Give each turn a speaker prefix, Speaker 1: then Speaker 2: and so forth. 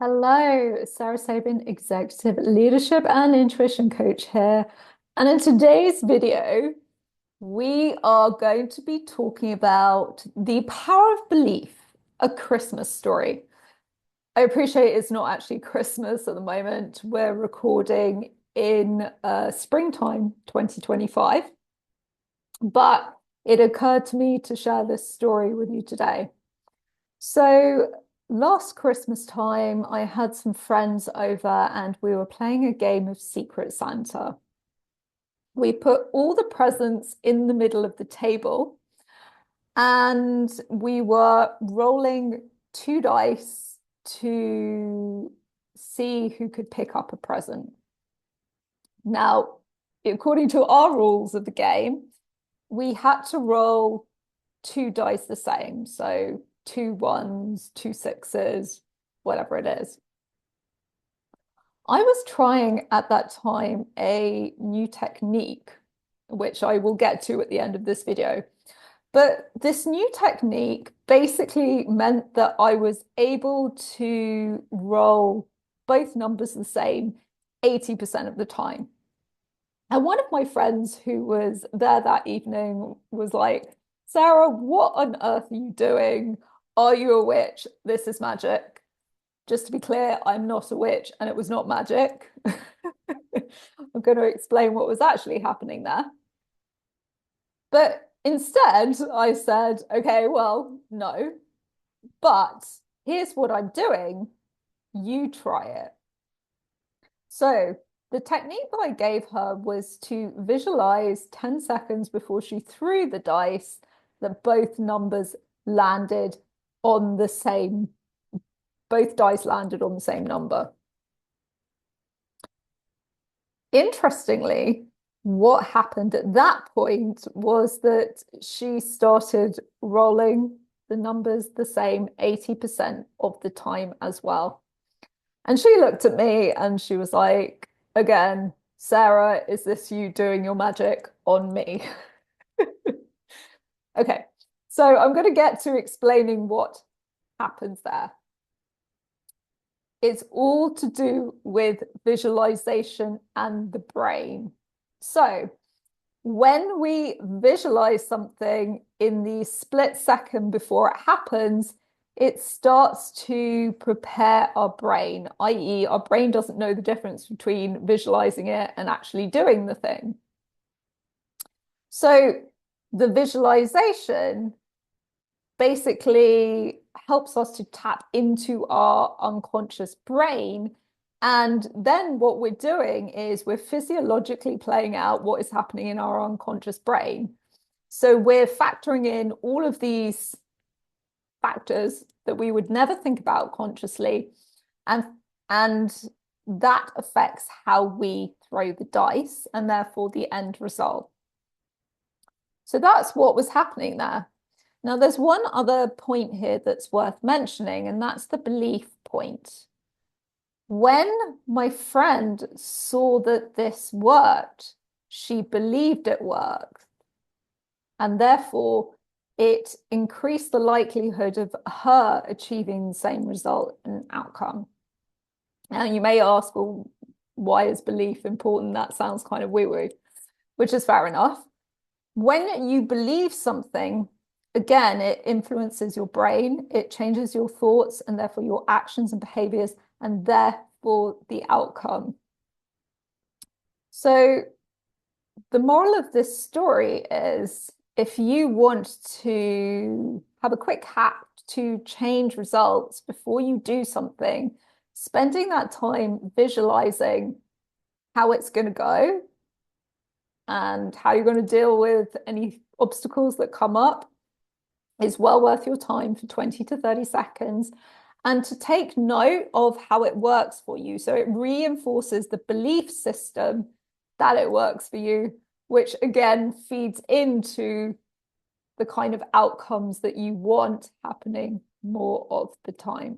Speaker 1: Hello, Sarah Sabin, Executive Leadership and Intuition Coach here. And in today's video, we are going to be talking about the power of belief, a Christmas story. I appreciate it's not actually Christmas at the moment. We're recording in springtime 2025, but it occurred to me to share this story with you today. So last Christmas time, I had some friends over and we were playing a game of Secret Santa. We put all the presents in the middle of the table and we were rolling two dice to see who could pick up a present. Now, according to our rules of the game, we had to roll two dice the same. So two ones, two sixes, whatever it is. I was trying at that time a new technique, which I will get to at the end of this video. But this new technique basically meant that I was able to roll both numbers the same 80% of the time. And one of my friends who was there that evening was like, Sarah, what on earth are you doing? Are you a witch? This is magic. Just to be clear, I'm not a witch and it was not magic. I'm going to explain what was actually happening there. But instead, I said, okay, well, no, but here's what I'm doing. You try it. So the technique that I gave her was to visualize 10 seconds before she threw the dice that both numbers landed on the same, both dice landed on the same number. Interestingly, what happened at that point was that she started rolling the numbers the same 80% of the time as well. And she looked at me and she was like, again, Sarah, is this you doing your magic on me? Okay, so I'm going to get to explaining what happens there. It's all to do with visualization and the brain. So when we visualize something in the split second before it happens, it starts to prepare our brain, i.e., our brain doesn't know the difference between visualizing it and actually doing the thing. So the visualization basically helps us to tap into our unconscious brain. And then what we're doing is we're physiologically playing out what is happening in our unconscious brain. So we're factoring in all of these factors that we would never think about consciously. And that affects how we throw the dice and therefore the end result. So that's what was happening there. Now, there's one other point here that's worth mentioning, and that's the belief point. When my friend saw that this worked, she believed it worked, and therefore it increased the likelihood of her achieving the same result and outcome. Now, you may ask, well, why is belief important? That sounds kind of woo-woo, which is fair enough. When you believe something, again, it influences your brain, it changes your thoughts and therefore your actions and behaviors, and therefore the outcome. So the moral of this story is if you want to have a quick hack to change results before you do something, spending that time visualizing how it's going to go and how you're going to deal with any obstacles that come up is well worth your time for 20 to 30 seconds, and to take note of how it works for you. So it reinforces the belief system that it works for you, which again feeds into the kind of outcomes that you want happening more of the time.